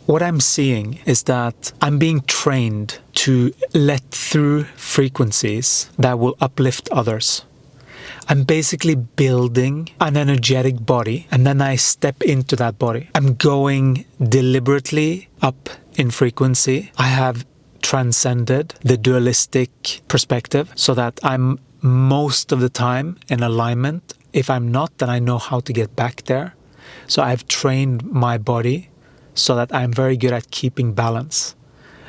what I'm seeing is that I'm being trained to let through frequencies that will uplift others. I'm basically building an energetic body, and then I step into that body. I'm going deliberately up in frequency. I have transcended the dualistic perspective so that I'm most of the time in alignment. If I'm not, then I know how to get back there. So I've trained my body so that I'm very good at keeping balance.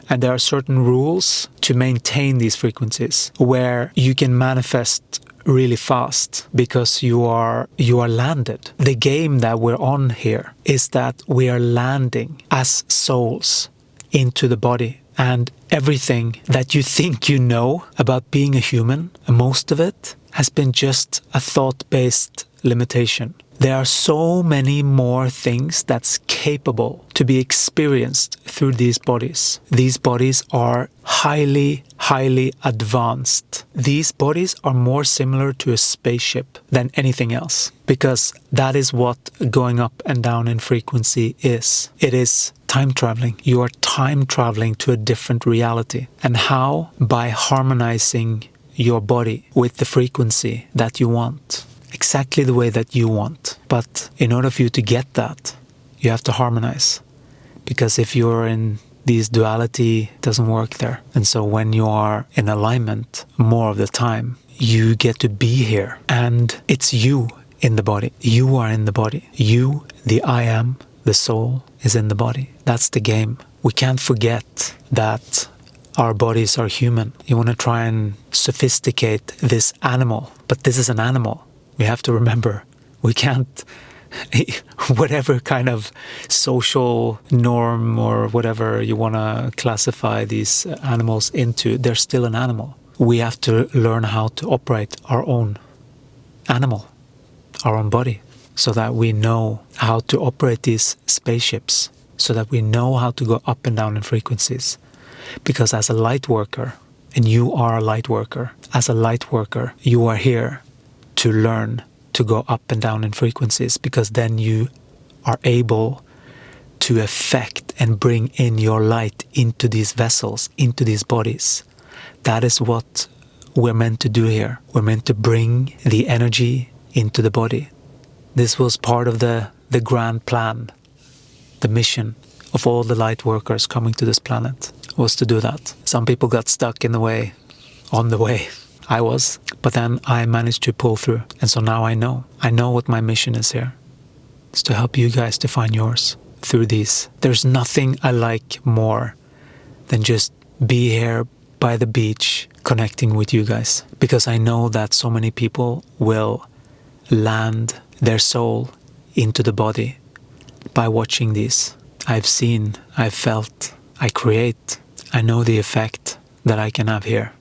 And there are certain rules to maintain these frequencies where you can manifest really fast because you are landed. The game that we're on here is that we are landing as souls into the body, and everything that you think you know about being a human, most of it has been just a thought-based limitation. There are so many more things that's capable to be experienced through these bodies. These bodies are highly, highly advanced. These bodies are more similar to a spaceship than anything else, because that is what going up and down in frequency is. It is time traveling. You are time traveling to a different reality. And how? By harmonizing your body with the frequency that you want. Exactly the way that you want. But in order for you to get that, you have to harmonize. Because if you're in these duality, it doesn't work there. And so when you are in alignment more of the time, you get to be here. And it's you in the body. You are in the body. You, the I am, the soul, is in the body. That's the game. We can't forget that our bodies are human. You want to try and sophisticate this animal, but this is an animal. We have to remember, we can't, whatever kind of social norm or whatever you want to classify these animals into, they're still an animal. We have to learn how to operate our own animal, our own body, so that we know how to operate these spaceships, so that we know how to go up and down in frequencies. Because as a light worker, and you are a light worker, as a light worker, you are here to learn to go up and down in frequencies, because then you are able to affect and bring in your light into these vessels, into these bodies. That is what we're meant to do here. We're meant to bring the energy into the body. This was part of the grand plan, the mission of all the light workers coming to this planet, was to do that. Some people got stuck in the way, on the way. I was, but then I managed to pull through. And so now I know what my mission is here. It's to help you guys to find yours through these. There's nothing I like more than just be here by the beach connecting with you guys. Because I know that so many people will land their soul into the body by watching these. I've seen, I've felt, I create. I know the effect that I can have here.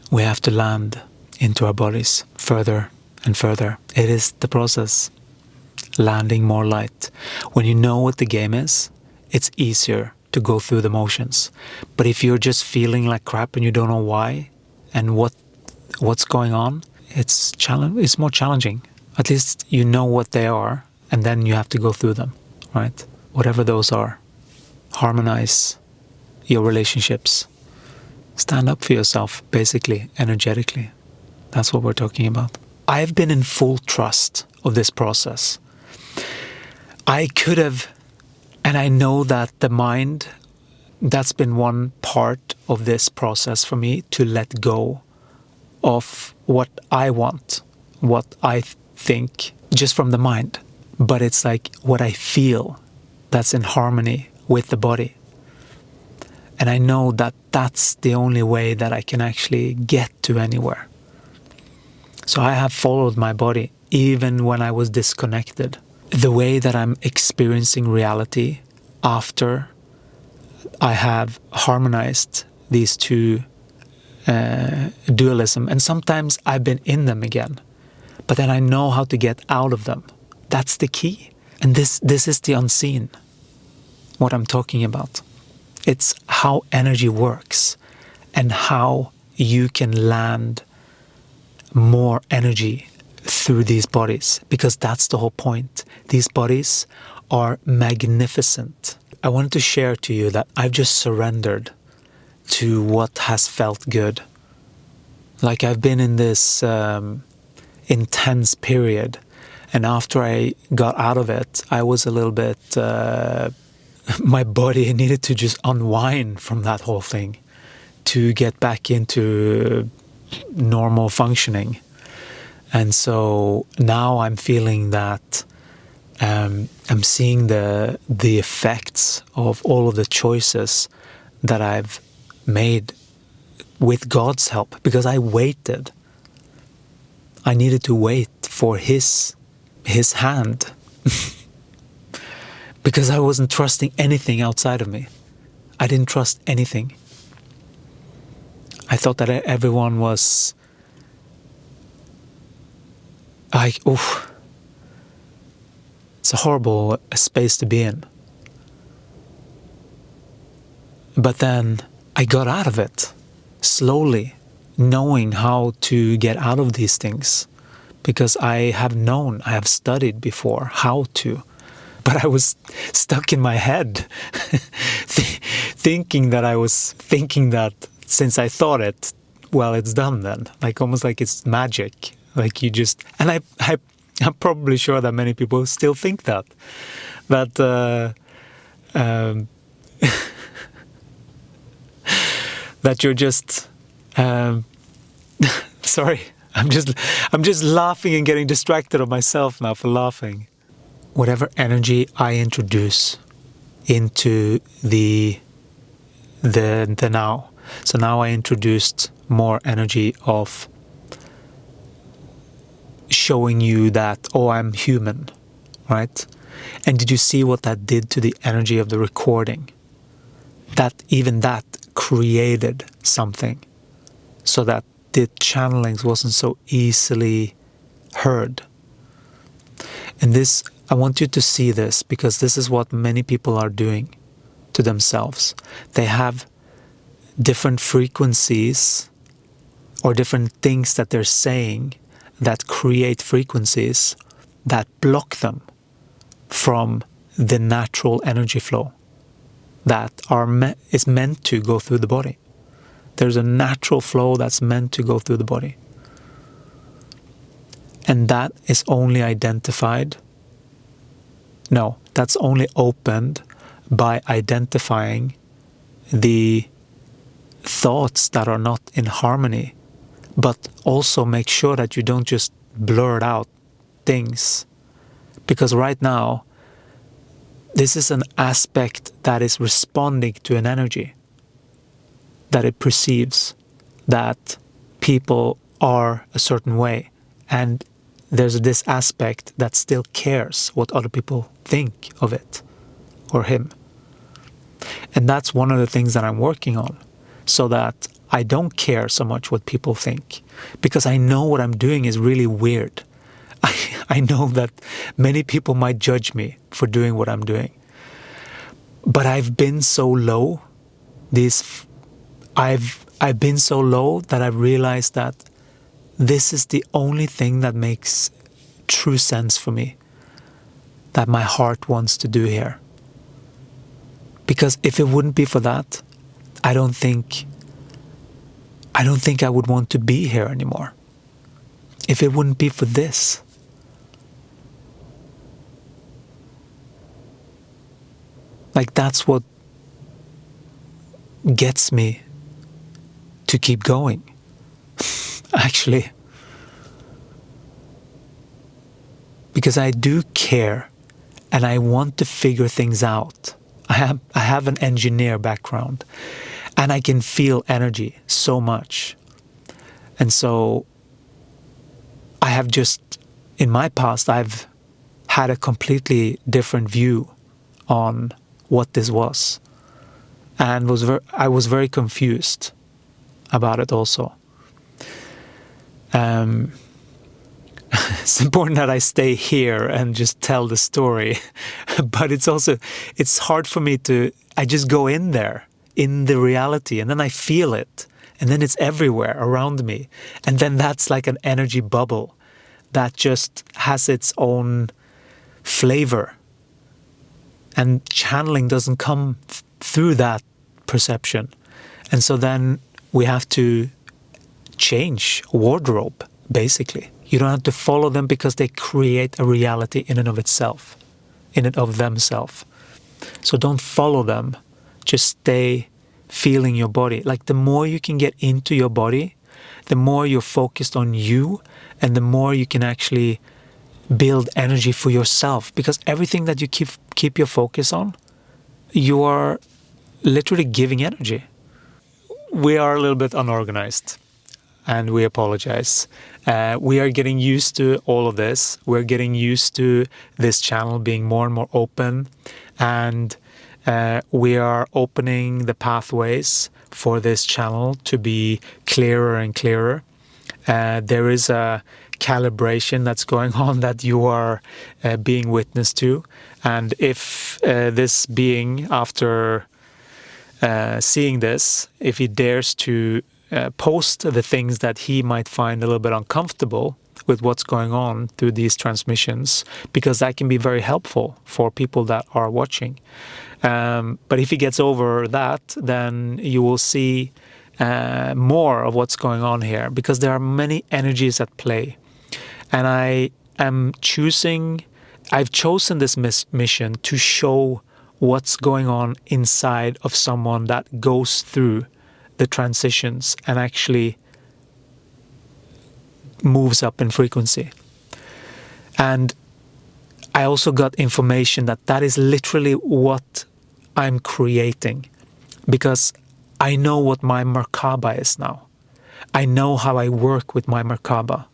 We have to land into our bodies further and further. It is the process. Landing more light. When you know what the game is, it's easier to go through the motions. But if you're just feeling like crap and you don't know why and what's going on, it's more challenging. At least you know what they are, and then you have to go through them, right? Whatever those are. Harmonize your relationships. Stand up for yourself, basically, energetically. That's what we're talking about. I've been in full trust of this process. I could have, and I know that the mind, that's been one part of this process for me, to let go of what I want, what I think, just from the mind. But it's like what I feel that's in harmony with the body. And I know that that's the only way that I can actually get to anywhere. So I have followed my body even when I was disconnected. The way that I'm experiencing reality after I have harmonized these two dualism. And sometimes I've been in them again. But then I know how to get out of them. That's the key. And this is the unseen, what I'm talking about. It's how energy works and how you can land more energy through these bodies, because that's the whole point. These bodies are magnificent. I wanted to share to you that I've just surrendered to what has felt good. Like I've been in this intense period, and after I got out of it, I was a little bit, my body needed to just unwind from that whole thing to get back into normal functioning. And so now I'm feeling that I'm seeing the effects of all of the choices that I've made with God's help, because I waited. I needed to wait for His hand because I wasn't trusting anything outside of me. I didn't trust anything. I thought that everyone was like, oof, it's a horrible space to be in. But then I got out of it slowly, knowing how to get out of these things, because I have studied before how to, but I was stuck in my head thinking that since I thought it, well, it's done then, like almost like it's magic, like you just, and I'm probably sure that many people still think that that you're just sorry, I'm just laughing and getting distracted of myself now for laughing. Whatever energy I introduce into the now. So now I introduced more energy of showing you that, oh, I'm human, right? And did you see what that did to the energy of the recording? That even that created something so that the channelings wasn't so easily heard. And this, I want you to see this, because this is what many people are doing to themselves. They have different frequencies or different things that they're saying that create frequencies that block them from the natural energy flow that is meant to go through the body. There's a natural flow that's meant to go through the body. And that is only that's only opened by identifying the thoughts that are not in harmony, but also make sure that you don't just blurt out things. Because right now, this is an aspect that is responding to an energy that it perceives that people are a certain way. And there's this aspect that still cares what other people think of it or him. And that's one of the things that I'm working on, so that I don't care so much what people think, because I know what I'm doing is really weird. I know that many people might judge me for doing what I'm doing. But I've been so low, I've been so low that I've realized that this is the only thing that makes true sense for me, that my heart wants to do here. Because if it wouldn't be for that, I don't think I would want to be here anymore. If it wouldn't be for this. Like, that's what gets me to keep going. Actually. Because I do care and I want to figure things out. I have an engineer background and I can feel energy so much. And so I have just, in my past, I've had a completely different view on what this was. And I was very confused about it also. It's important that I stay here and just tell the story. But it's hard for me I just go in there, in the reality, and then I feel it. And then it's everywhere around me. And then that's like an energy bubble that just has its own flavor. And channeling doesn't come through that perception. And so then we have to change wardrobe, basically. You don't have to follow them because they create a reality in and of itself, in and of themselves. So don't follow them. Just stay feeling your body. Like the more you can get into your body, the more you're focused on you, and the more you can actually build energy for yourself. Because everything that you keep your focus on, you are literally giving energy. We are a little bit unorganized, and we apologize. We are getting used to all of this. We're getting used to this channel being more and more open, and we are opening the pathways for this channel to be clearer and clearer. There is a calibration that's going on that you are being witness to. And if this being, after seeing this, if he dares to post the things that he might find a little bit uncomfortable with what's going on through these transmissions, because that can be very helpful for people that are watching. But if he gets over that, then you will see more of what's going on here, because there are many energies at play. And I've chosen this mission to show what's going on inside of someone that goes through the transitions and actually moves up in frequency. And I also got information that is literally what I'm creating, because I know what my Merkaba is now. I know how I work with my Merkaba.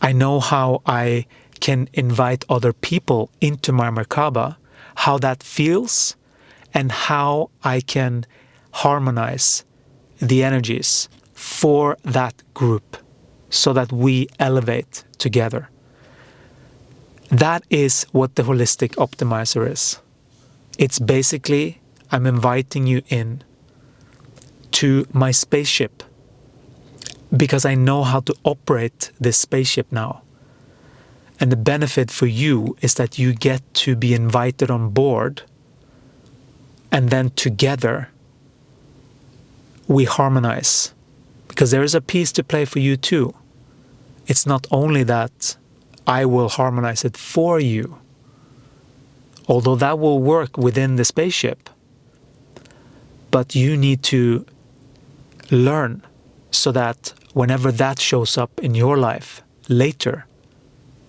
I know how I can invite other people into my Merkaba, how that feels, and how I can harmonize the energies for that group so that we elevate together. That is what the holistic optimizer is. It's basically, I'm inviting you in to my spaceship, because I know how to operate this spaceship now. And the benefit for you is that you get to be invited on board, and then together we harmonize. Because there is a piece to play for you too. It's not only that I will harmonize it for you, although that will work within the spaceship, but you need to learn so that whenever that shows up in your life later,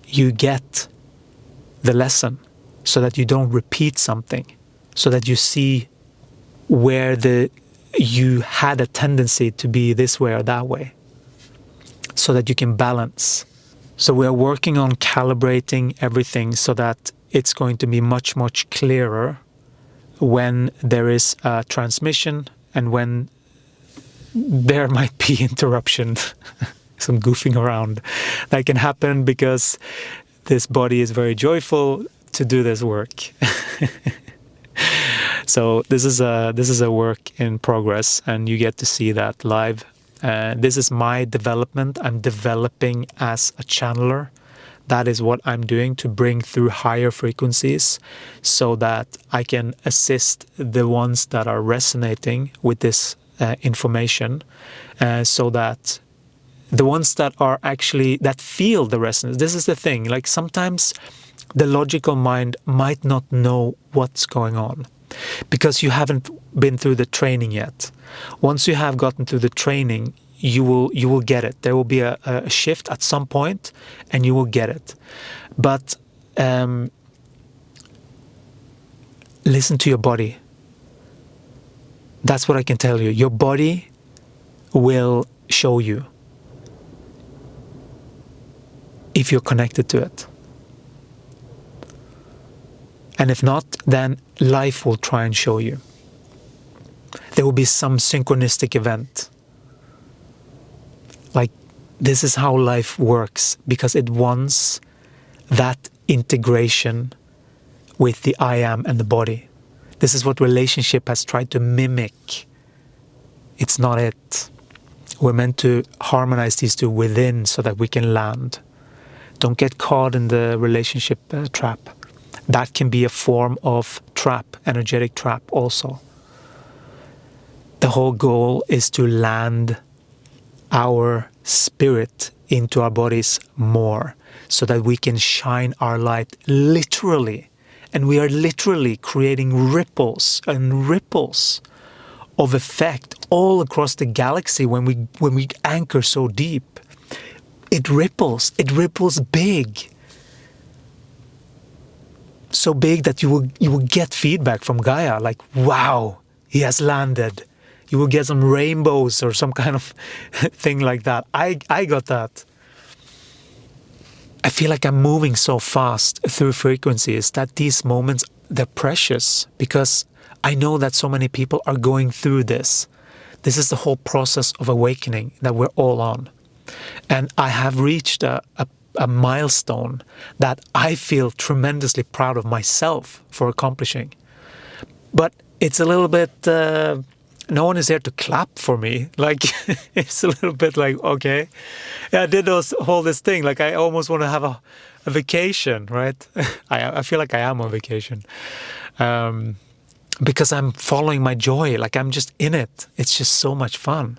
you get the lesson, so that you don't repeat something, so that you see where you had a tendency to be this way or that way, so that you can balance. So we are working on calibrating everything so that it's going to be much, much clearer when there is a transmission and when there might be interruption, some goofing around that can happen, because this body is very joyful to do this work. So this is a work in progress, and you get to see that live. This is my development. I'm developing as a channeler. That is what I'm doing, to bring through higher frequencies so that I can assist the ones that are resonating with this information, so that the ones that are actually, that feel the resonance. This is the thing, like sometimes the logical mind might not know what's going on because you haven't been through the training yet. Once you have gotten through the training, you will get it. There will be a shift at some point and you will get it. But listen to your body. That's what I can tell you. Your body will show you if you're connected to it. And if not, then life will try and show you. There will be some synchronistic event. Like, this is how life works, because it wants that integration with the I am and the body. This is what relationship has tried to mimic. It's not it. We're meant to harmonize these two within so that we can land. Don't get caught in the relationship trap. That can be a form of trap, energetic trap also. The whole goal is to land our spirit into our bodies more so that we can shine our light literally. And we are literally creating ripples and ripples of effect all across the galaxy when we anchor so deep. It ripples big. So big that you will get feedback from Gaia, like, wow, he has landed. You will get some rainbows or some kind of thing like that. I got that. I feel like I'm moving so fast through frequencies that these moments, they're precious, because I know that so many people are going through this. This is the whole process of awakening that we're all on. And I have reached a milestone that I feel tremendously proud of myself for accomplishing. But it's a little bit, no one is there to clap for me. Like, it's a little bit like, okay, yeah, I did all this thing. Like, I almost want to have a vacation, right? I feel like I am on vacation. Because I'm following my joy. Like, I'm just in it. It's just so much fun.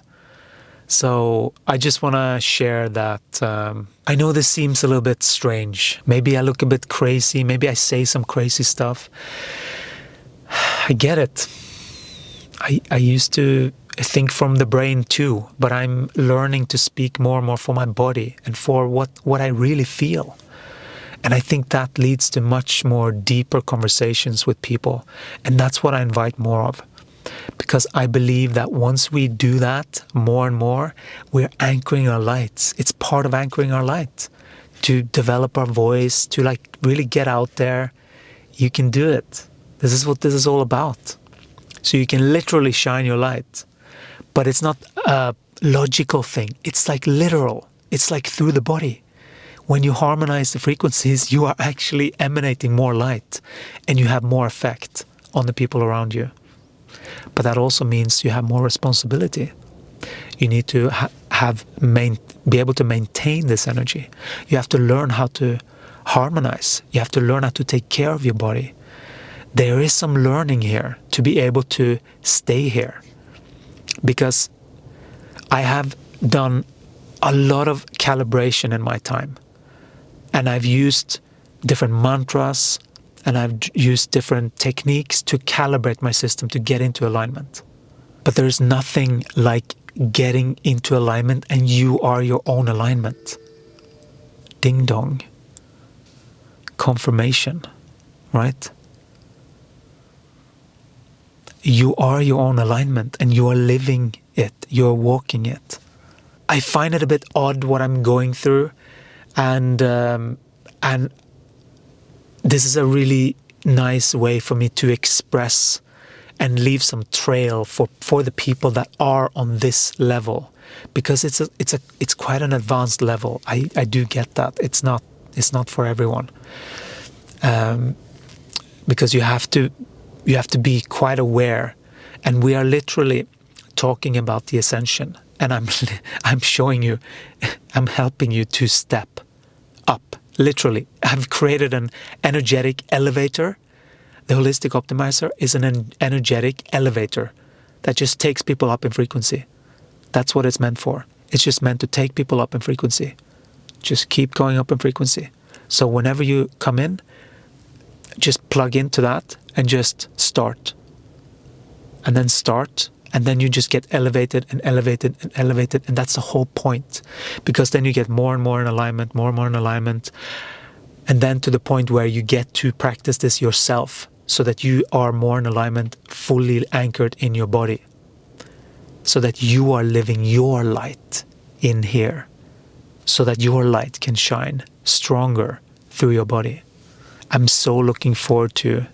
So I just want to share that I know this seems a little bit strange. Maybe I look a bit crazy. Maybe I say some crazy stuff. I get it. I used to think from the brain too, but I'm learning to speak more and more for my body and for what I really feel. And I think that leads to much more deeper conversations with people. And that's what I invite more of. Because I believe that once we do that more and more, we're anchoring our lights. It's part of anchoring our light. To develop our voice, to like really get out there. You can do it. This is what this is all about. So you can literally shine your light. But it's not a logical thing. It's like literal. It's like through the body. When you harmonize the frequencies, you are actually emanating more light. And you have more effect on the people around you. But that also means you have more responsibility. You need to be able to maintain this energy. You have to learn how to harmonize. You have to learn how to take care of your body. There is some learning here to be able to stay here. Because I have done a lot of calibration in my time. And I've used different mantras, and I've used different techniques to calibrate my system to get into alignment. But there's nothing like getting into alignment and you are your own alignment. Ding dong. Confirmation, right? You are your own alignment and you are living it. You're walking it. I find it a bit odd what I'm going through, and this is a really nice way for me to express and leave some trail for the people that are on this level, because it's quite an advanced level. I do get that. It's not for everyone, because you have to be quite aware, and we are literally talking about the ascension, and I'm showing you, I'm helping you to step up. Literally, I've created an energetic elevator. The holistic optimizer is an energetic elevator that just takes people up in frequency. That's what it's meant for. It's just meant to take people up in frequency. Just keep going up in frequency. So whenever you come in, just plug into that and just start. And then start. And then you just get elevated and elevated and elevated. And that's the whole point. Because then you get more and more in alignment, more and more in alignment. And then to the point where you get to practice this yourself, so that you are more in alignment, fully anchored in your body. So that you are living your light in here. So that your light can shine stronger through your body. I'm so looking forward to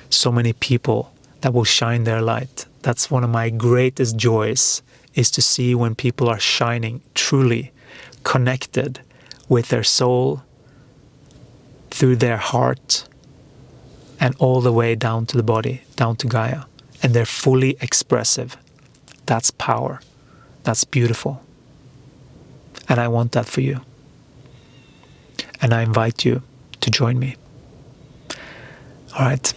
so many people that will shine their light. That's one of my greatest joys, is to see when people are shining, truly connected with their soul, through their heart, and all the way down to the body, down to Gaia. And they're fully expressive. That's power. That's beautiful. And I want that for you. And I invite you to join me. All right,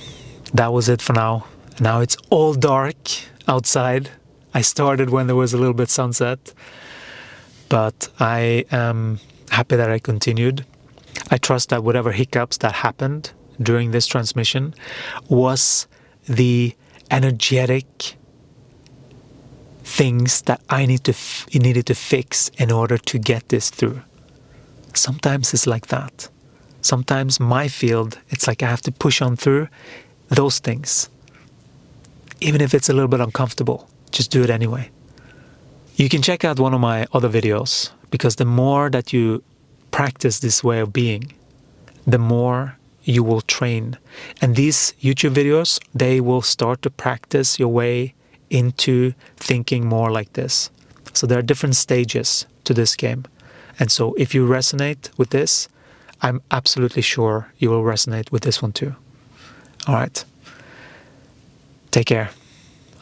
that was it for now. Now it's all dark outside. I started when there was a little bit sunset, but I am happy that I continued. I trust that whatever hiccups that happened during this transmission was the energetic things that I needed to fix in order to get this through. Sometimes it's like that. Sometimes my field, it's like I have to push on through those things. Even if it's a little bit uncomfortable, just do it anyway. You can check out one of my other videos, because the more that you practice this way of being, the more you will train. And these YouTube videos, they will start to practice your way into thinking more like this. So there are different stages to this game. And so if you resonate with this, I'm absolutely sure you will resonate with this one too. All right. Take care.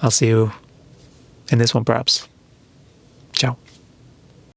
I'll see you in this one perhaps. Ciao.